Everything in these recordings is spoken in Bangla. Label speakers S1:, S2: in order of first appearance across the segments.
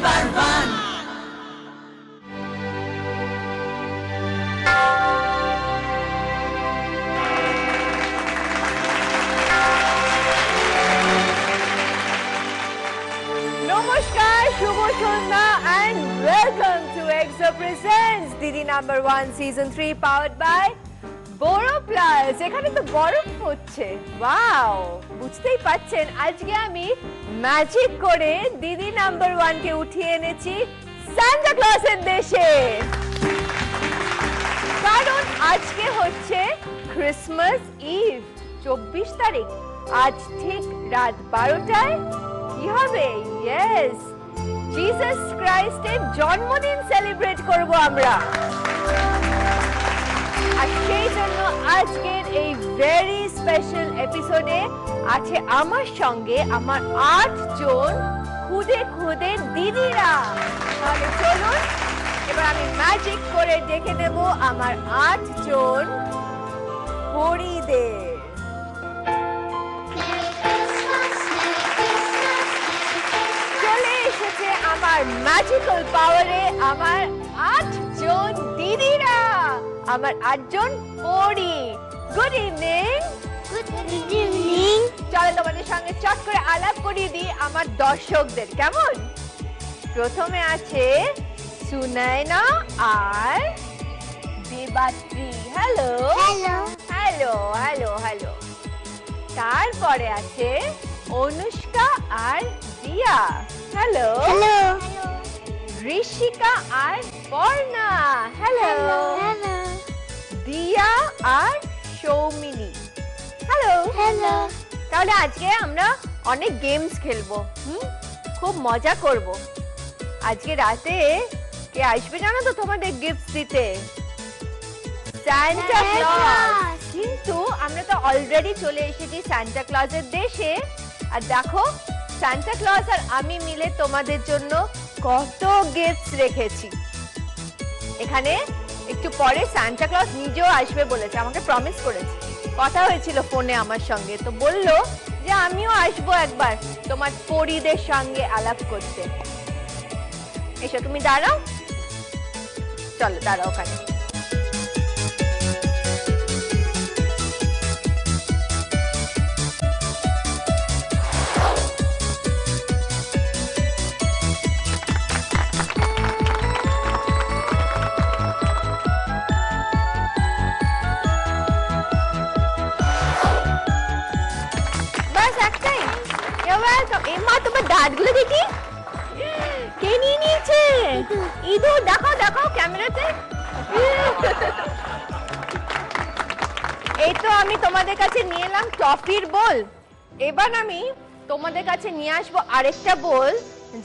S1: Number one.
S2: নমস্কার, শুভ সন্ধ্যা and welcome to EXO presents দিদি number one season 3 powered by borough plus. এখানে তো বরফ হচ্ছে, ওয়াও! বুঝতেই পাচ্ছেন আজকে আমি ম্যাজিক করে দিদি নাম্বার ওয়ান কে উঠিয়ে এনেছি সান্টা ক্লজের দেশে। কারণ আজকে হচ্ছে ক্রিসমাস ইভ, 24 তারিখ। আজ ঠিক রাত 12টায় কি হবে? ইয়েস, জিসাস ক্রাইস্টের জন্মদিন সেলিব্রেট করব আমরা। আর সেই জন্য আজকের এই ভেরি স্পেশাল এপিসোডে আছে আমার সঙ্গে আমার 8 জন খুদে খুদে দিদিরা। তাহলে চলুন এবার আমি ম্যাজিক করে ডেকে দেব আমার 8 জন হরিদের। চলে এসেছে আমার ম্যাজিক্যাল পাওয়ারে আমার 8 জন দিদিরা, আমার 8 জন পরি। Good evening.
S3: Good evening.
S2: চলো তোমাদের সঙ্গে চট করে আলাপ করিয়ে দিই আমার দর্শকদের, কেমন? প্রথমে আছে সুনয়না আর Debatri. Hello
S3: hello.
S2: Hello hello hello. তারপরে আছে অনুষ্কা আর দিয়া। Hello
S3: hello.
S2: ঋষিকা আর পর্ণা। Hello
S3: hello.
S2: দিয়া আর সৌমিনী। Hello
S3: hello.
S2: তাহলে আজকে আমরা অনেক গেমস খেলবো, খুব মজা করব। আজকে রাতে কে আসবে জানো তো তোমাদের গিফট দিতে? Santa Claus. কিন্তু আমরা তো অলরেডি চলে এসেছি সান্টা ক্লজের দেশে। আর দেখো সান্টা ক্লজ আর আমি মিলে তোমাদের জন্য কত গিফটস রেখেছি। এখানে একটু পরে সান্টা ক্লজ নিজেও আসবে বলেছে, আমাকে প্রমিস করেছে, কথা হয়েছিল ফোনে আমার সঙ্গে। তো বললো যে আমিও আসবো একবার তোমার পরিদের সঙ্গে আলাপ করতে। এসো তুমি দাঁড়াও, চলো দাঁড়াও ওখানে। দাঁতগুলো দেখি কে নিয়ে নিয়েছে। ইঁদুর, দেখাও দেখাও ক্যামেরাতে। এই তো আমি তোমাদের কাছে নিয়ে এলাম টফির বোল। এবার আমি তোমাদের কাছে নিয়ে আসবো আরেকটা বোল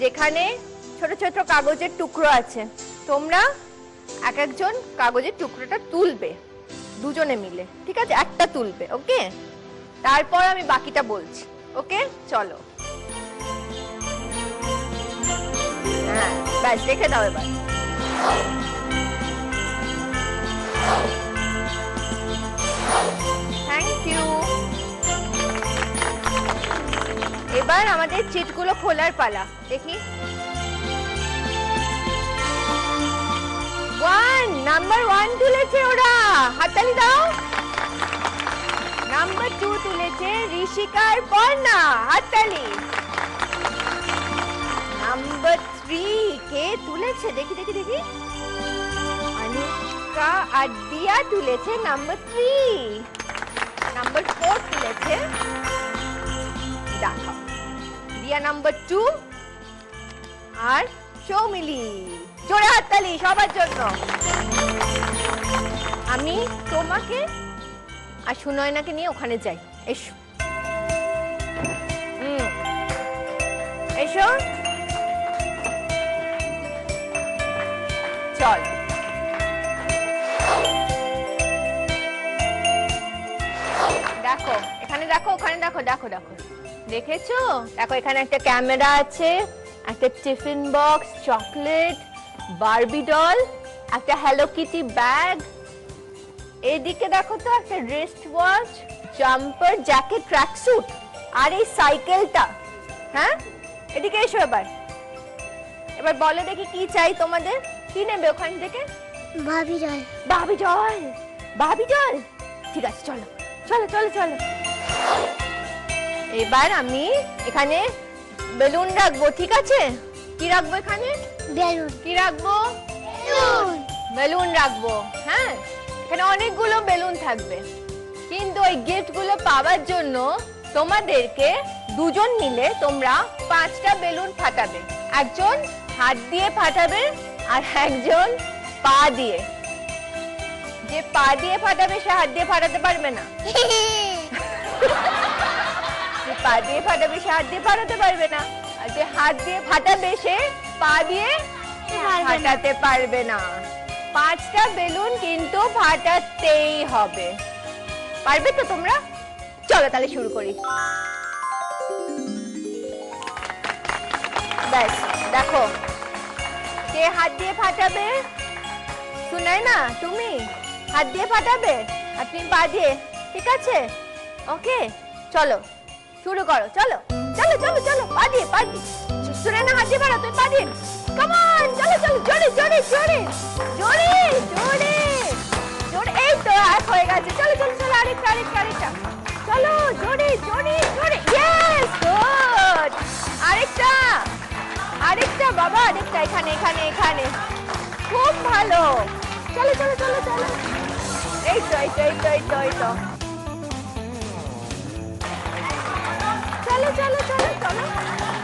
S2: যেখানে ছোট ছোট কাগজের টুকরো আছে। তোমরা এক একজন কাগজের টুকরোটা তুলবে, দুজনে মিলে, ঠিক আছে? একটা তুলবে, ওকে? তারপর আমি বাকিটা বলছি, ওকে? চলো। হ্যাঁ, ব্যাস রেখে দাও এবার। Thank you. এবার আমাদের চিটগুলো খোলার পালা। দেখি, নাম্বার 1 তুলেছে ওরা, হাততালি দাও। নাম্বার 2 তুলেছে ঋষিকা আর পর্ণা, হাততালি। নাম্বার 3 কে তুলেছে? দেখি দেখি দেখি, অনুষ্কা আর দিয়া তুলেছে নাম্বার 3। নাম্বার 4 তুলেছে, দেখাও, দিয়া নাম্বার 2 আর সৌমিলি। জোরে হাততালি সবার জন্য। আমি তোমাকে আর সুনয়নাকে নিয়ে ওখানে যাই, এসো। এসো, চল। দেখো এখানে, দেখো ওখানে, দেখো দেখো দেখো, দেখেছো? দেখো এখানে একটা ক্যামেরা আছে, একটা tiffin box, chocolate, Barbie doll, একটা হ্যালো কিটি ব্যাগ। এদিকে দেখো তো একটা wrist watch, jumper, jacket, tracksuit আর এই সাইকেলটা। হ্যাঁ, এদিকে এসো এবার। এবার বলো দেখি কি চাই তোমাদের, কি নেবে ওখান থেকে?
S3: ভাবি জল।
S2: ভাবি জল, ভাবি জল, ঠিক আছে চলো চলো চলো চলো। এবার আমি এখানে বেলুন রাখবো, ঠিক আছে? কি রাখবো এখানে?
S3: বেলুন।
S2: কি রাখবো?
S3: বেলুন।
S2: বেলুন রাখবো। হ্যাঁ, এখানে অনেকগুলো বেলুন থাকবে, কিন্তু ওই গিফট গুলো পাওয়ার জন্য তোমাদেরকে দুজন মিলে তোমরা 5টা বেলুন ফাটাবে। একজন হাত দিয়ে ফাটাবে আর একজন পা দিয়ে। যে পা দিয়ে ফাটাবে সে হাত দিয়ে ফাটাতে পারবে না, যে পা দিয়ে ফাটাবে সে হাত দিয়ে ফাটাতে পারবে না, আর যে হাত দিয়ে ফাটাবে সে পা দিয়ে ফাটাতে পারবে না। 5টা বেলুন কিন্তু ফাটাতেই হবে। পারবে তো তোমরা? চলো তাহলে শুরু করি। ব্যাস, দেখো কে হাত দিয়ে ফাটাবে? শুনাই না, তুমি হাত দিয়ে ফাটাবে আর তুমি পা দিয়ে, ঠিক আছে? ওকে, চলো শুরু করো। চলো চলো চলো চলো, পা দিয়ে পা দিয়ে। শুনে না, হাত দিয়ে ফাটা, তুমি পা দিয়ে। কাম অন, চলো চলো, জোরে জোরে জোরে জোরে জোরে জোরে। এই তো এক হয়ে গেছে। চলো চলো চলো, আরেকটা আরেকটা আরেকটা। চলো জোরে জোরে জোরে। Yes, good. আরেকটা আরেকটা বাবা, আরেকটা এখানে এখানে এখানে। খুব ভালো। চলো চলো চলো চলো। এই তো এই তো এই তো এই তো এই তো। চলো চলো চলো চলো।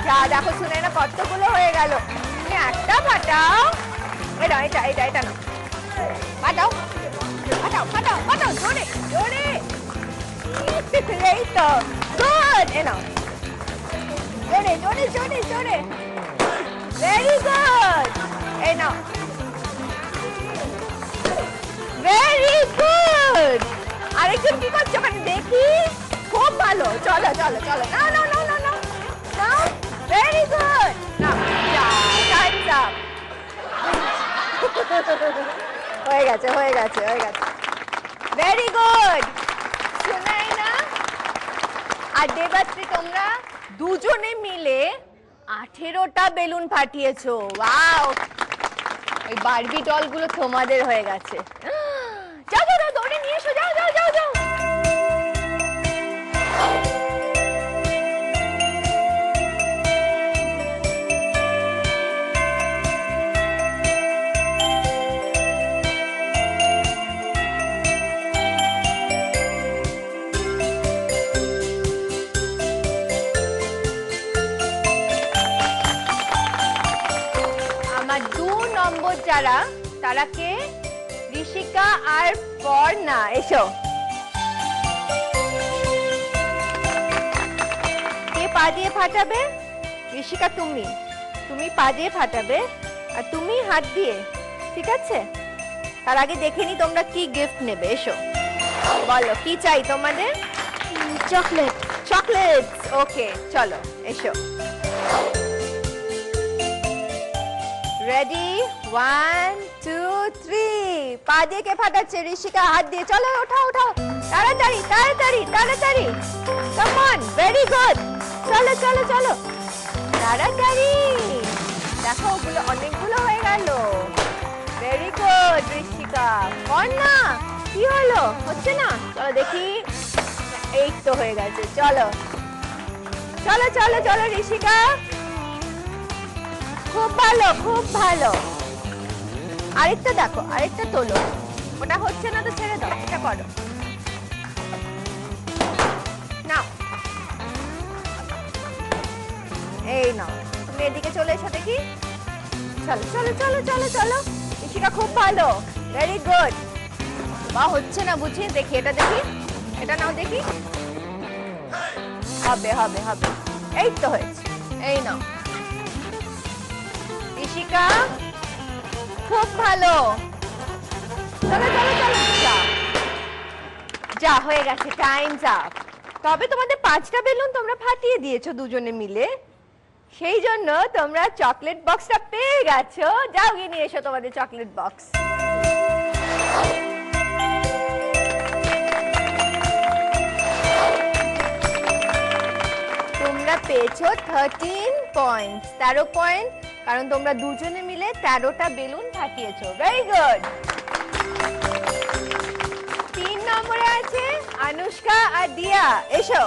S2: যা দেখো, শুনে না কতগুলো হয়ে গেল। তুমি একটা ফাটাও। এটা এটা এটা এটা না, ফাটাও ফাটাও ফাটাও ফাটাও, জোরে জোরে। এই তো, গুড। এ নাও, জোরে জোরে জোরে জোরে। Very good. এই নাও, ভেরি গুড। আরেকজন কি করছো ওখানে দেখি? খুব ভালো। চলো চলো চলো, নাও নাও নাও নাও নাও নাও। Very good. নাও, টাইমস আপ। হয়ে গেছে হয়ে গেছে হয়ে গেছে। Very good. শোনাই না? আর দেবাত্রী, তোমরা দুজনে মিলে 18টা বেলুন ফাটিয়েছো। ওয়াও, ওই বারবি ডলগুলো তোমাদের হয়ে গেছে। যাও যাও যাও, দৌড়ে নিয়ে এসো, যাও যাও যাও যাও। আমার 2 নম্বর যারা, তারা কে? ঋষিকা আর পর্ণা। এসো। কে পা দিয়ে ফাটাবে? ঋষিকা, তুমি তুমি পা দিয়ে ফাটাবে আর তুমি হাত দিয়ে, ঠিক আছে? তার আগে দেখে নি তোমরা কি গিফট নেবে। এসো, বলো কি চাই তোমাদের?
S3: চকলেট।
S2: চকলেট। ওকে, চলো এসো। রেডি, 1 2 3। পা দিয়ে কে ফাটাচ্ছে? ঋষিকা। হাত দিয়ে। চলো ওঠাও ওঠাও, তাড়াতাড়ি তাড়াতাড়ি তাড়াতাড়ি। Come on, very good. চলো চলো চলো, তাড়াতাড়ি। দেখো, ওগুলো অনেকগুলো হয়ে গেল। Very good Rishika. পর্ণা, কি হলো? হচ্ছে না? চলো দেখি। এই তো হয়ে গেছে। চলো চলো চলো চলো ঋষিকা। খুব ভালো খুব ভালো। আরেকটা দেখো, আরেকটা তোলো। ওটা হচ্ছে না তো ছেড়ে দাও, এটা করো। নাও, এই নাও। তুমি এদিকে চলে এসো দেখি। চলো চলো চলো চলো চলো। ঋষিকা খুব ভালো, ভেরি গুড। বা হচ্ছে না বুঝি, দেখি এটা দেখি। এটা নাও দেখি। হবে হবে হবে। এই তো হয়েছে। এই নাও ঋষিকা, খুব ভালো। চলো চলো চলো, যা যা, হয়ে গেছে, টাইমস আপ। তবে তোমাদের 5টা বেলুন তোমরা ফাটিয়ে দিয়েছো দুজনে মিলে, সেই জন্য তোমরা চকলেট বক্সটা পেয়ে গেছো। যাও গিয়ে নিয়ে এসো তোমাদের চকলেট বক্স। তোমরা পেয়েছো 13 পয়েন্টস, 13 পয়েন্ট কারণ তোমরা দুজনে মিলে 13টা বেলুন ফাটিয়েছো। Very good. 3 নম্বরে আছে আনুষ্কা আর দিয়া, এসো।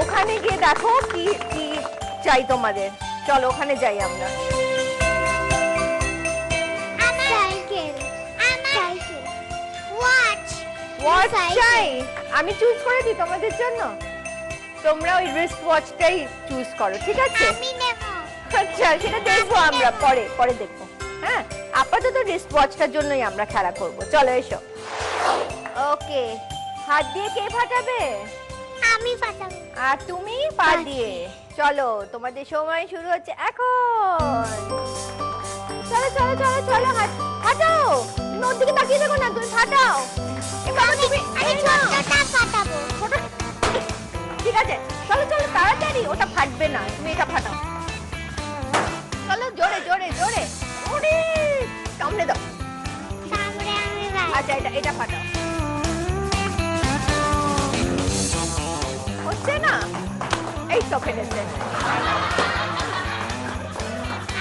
S2: ওখানে গিয়ে দেখো কি কি চাই তোমাদের। চলো ওখানে যাই আমরা।
S3: সাইকেল, সাইকেল, ওয়াচ,
S2: ওয়াচ চাই, আমি চুজ করে দিই তোমাদের জন্য। তোমরা ওই রিস্ট ওয়াচটাই চুজ করো, ঠিক আছে?
S3: আমি নেব।
S2: আচ্ছা, সেটা দেখবো আমরা পরে, পরে দেখবো। হ্যাঁ, আপাতত রিস্ট ওয়াচটার জন্যই আমরা খেলা করব। চলো এসো। ওকে, হাত দিয়ে কে ফাটাবে?
S3: আমি ফাটাবো।
S2: আর তুমি পা দিয়ে। চলো, তোমাদের সময় শুরু হচ্ছে এখন। চলো চলো চলো চলো, হাত ফাটাও। তুমি ওর দিকে তাকিয়ে দেখো না, তুমি ফাটাও। এবার তুমি
S3: আমি ছোটটা ফাটাবো।
S2: ঠিক আছে, চলো চলো তাড়াতাড়ি, ওটা ফাটবে না, তুমি এটা ফাটাও। চলো জোরে জোরে জোরে। ওরে, সামনে দাও।
S3: সামনে আমি রাখ।
S2: আচ্ছা, এটা এটা ফাটাও। হচ্ছে না, এই তো ফেটেছে।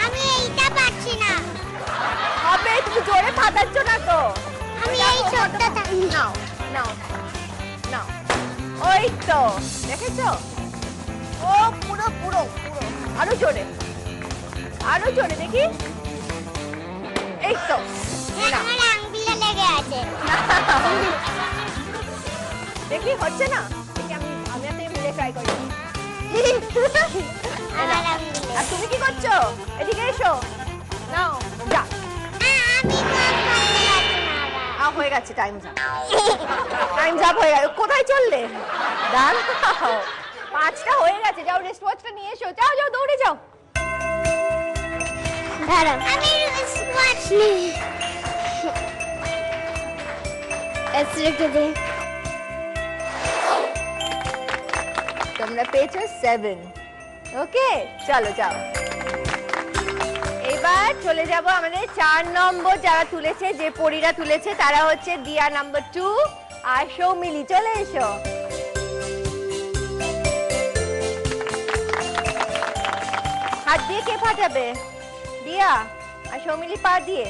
S3: আমি এইটা পাচ্ছি না।
S2: হবে, তুমি জোরে ফাটাচ্ছ না তো।
S3: আমি এই ছোটটা
S2: নাও নাও নাও, ওই তো দেখেছো? ও পুরো পুরো পুরো, আরো জোরে, আরো জোরে দেখি। এই তো না,
S3: আমার আঙ্গুলে লেগে আছে।
S2: দেখি হচ্ছে না। দেখি আমি আমি একটা মিলে ট্রাই করি।
S3: আমার আঙ্গুলে।
S2: আর তুমি কি করছো? এদিকে এসো। নাও, যা।
S3: আমি তো ফাটাতে পারছি না আবার।
S2: হয়ে গেছে, টাইম যা, টাইম যা হয়ে গেল। কোথায় চললে? দাঁড়াও, 5টা হয়ে গেছে। যাও রিস্ট ওয়াচটা নিয়ে এসো। যাও যাও, দৌড়ে যাও।
S3: দাঁড়াও, আমি ওয়াচ নেই। এসে রেখে দে।
S2: তোমরা পেয়েছো 7। ওকে, চলো যাও। এবার চলে যাব আমাদের 4 নম্বর যারা তুলেছে, যে পরীরা তুলেছে তারা হচ্ছে দিয়া নাম্বার 2 আর সৌমিলি। চলে এসো। হাত দিয়ে কে ফাটাবে? দিয়া আর সৌমিলি পা দিয়ে।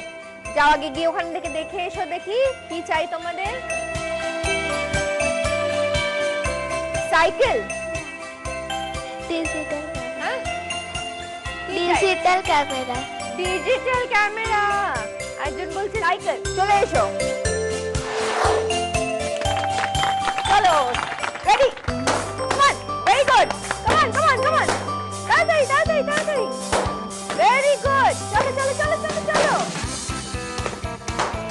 S2: যাও, আগে গিয়ে ওখান থেকে দেখে এসো, দেখি কি চাই তোমাদের। সাইকেল,
S3: ডিজিটাল,
S2: হ্যাঁ?
S3: Digital camera.
S2: Digital camera. একজন বলছে সাইকেল। চলে এসো। চলো, ready, come on, very good, come on come on come on, তাড়াতাড়ি তাড়াতাড়ি তাড়াতাড়ি, ভেরি গুড। চলো চলো চলো চলো চলো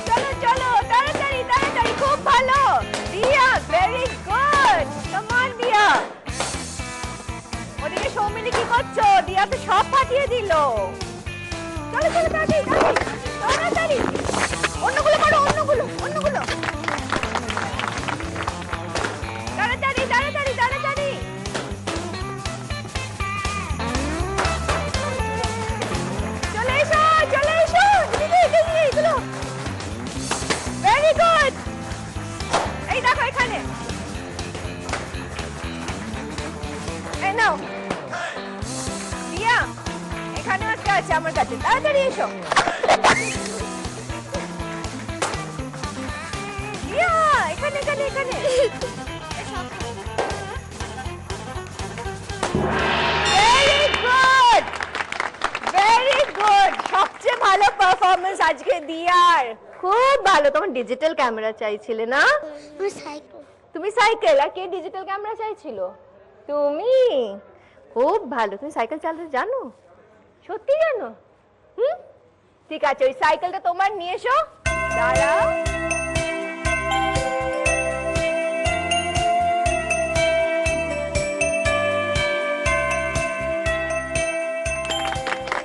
S2: চলো চলো, তাড়াতাড়ি তাড়াতাড়ি, খুব ভালো দিয়া, ভেরি গুড, কাম অন দিয়া। ওদিকে সৌমিলি কি করছো? দিয়া তো সব ফাটিয়ে দিল। চলো চলো, তাড়াতাড়ি তাড়াতাড়ি তাড়াতাড়ি, অন্যগুলো করো, অন্যগুলো অন্যগুলো, তাড়াতাড়ি তাড়াতাড়ি তাড়াতাড়ি। চলে এসো চলে এসো, দিদি দিদি এগুলো, ভেরি গুড। এই দেখো এখানে, এই নাও দিয়া, এখানে একটা আছে আমার কাছে, তাড়াতাড়ি এসো। দিয়া, এখানে এখানে এখানে। ভেরি গুড ভেরি গুড, সবচেয়ে ভালো পারফরমেন্স আজকে দিয়ার। খুব ভালো। তোমার ডিজিটাল ক্যামেরা চাইছিলে না?
S3: আমার সাইকেল।
S2: তুমি সাইকেল, আর কে ডিজিটাল ক্যামেরা চাইছিল? তুমি। খুব ভালো। তুমি সাইকেল চালাতে জানো? সত্যি জানো? হুম, ঠিক আছে, ওই সাইকেলটা তোমার নিয়ে এসো। দাঁড়াও,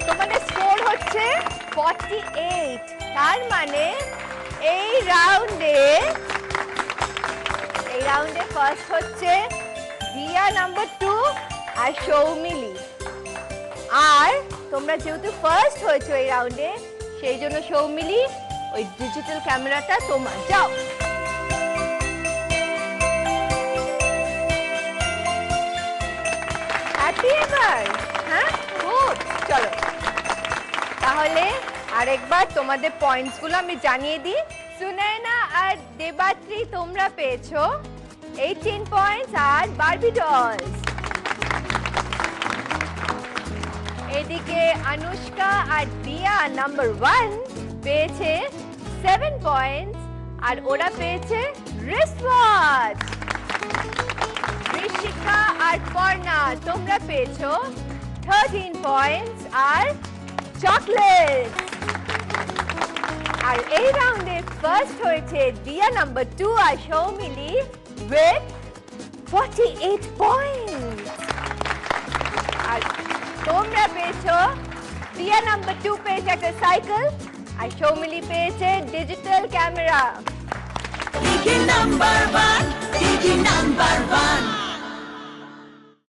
S2: তোমাদের স্কোর হচ্ছে 48। তার মানে এই রাউন্ডে ফার্স্ট হচ্ছে দিয়া নাম্বার 2 আর সৌমিলি। আর তোমরা যেহেতু ফার্স্ট হয়েছো এই রাউন্ডে, সেই জন্য সৌমিলি ওই ডিজিটাল ক্যামেরাটা তোমার। যাও। তাহলে আরেকবার তোমাদের পয়েন্টস গুলো আমি জানিয়ে দিই। সুনয়না আর দেবাত্রী তোমরা পেয়েছো 18 পয়েন্টস আর বারবি ডলস। এদিকে অনুষ্কা আর দিয়া নাম্বার 1 পেয়েছে 7 পয়েন্টস আর ওরা পেয়েছে রিস্টওয়াচ। ঋষিকা আর পর্ণা তোমরা পেয়েছো 13 পয়েন্টস আর চকলেট। আর এই রাউন্ডে ফার্স্ট হয়েছে দিয়া নাম্বার 2 আর সৌমিলি উইথ 48 পয়েন্টস। আর তোমরা পেয়েছো দিয়া নাম্বার 2 পেয়েছে একটা সাইকেল আর সৌমিলি পেয়েছে digital camera.
S1: Digi number one, Digi number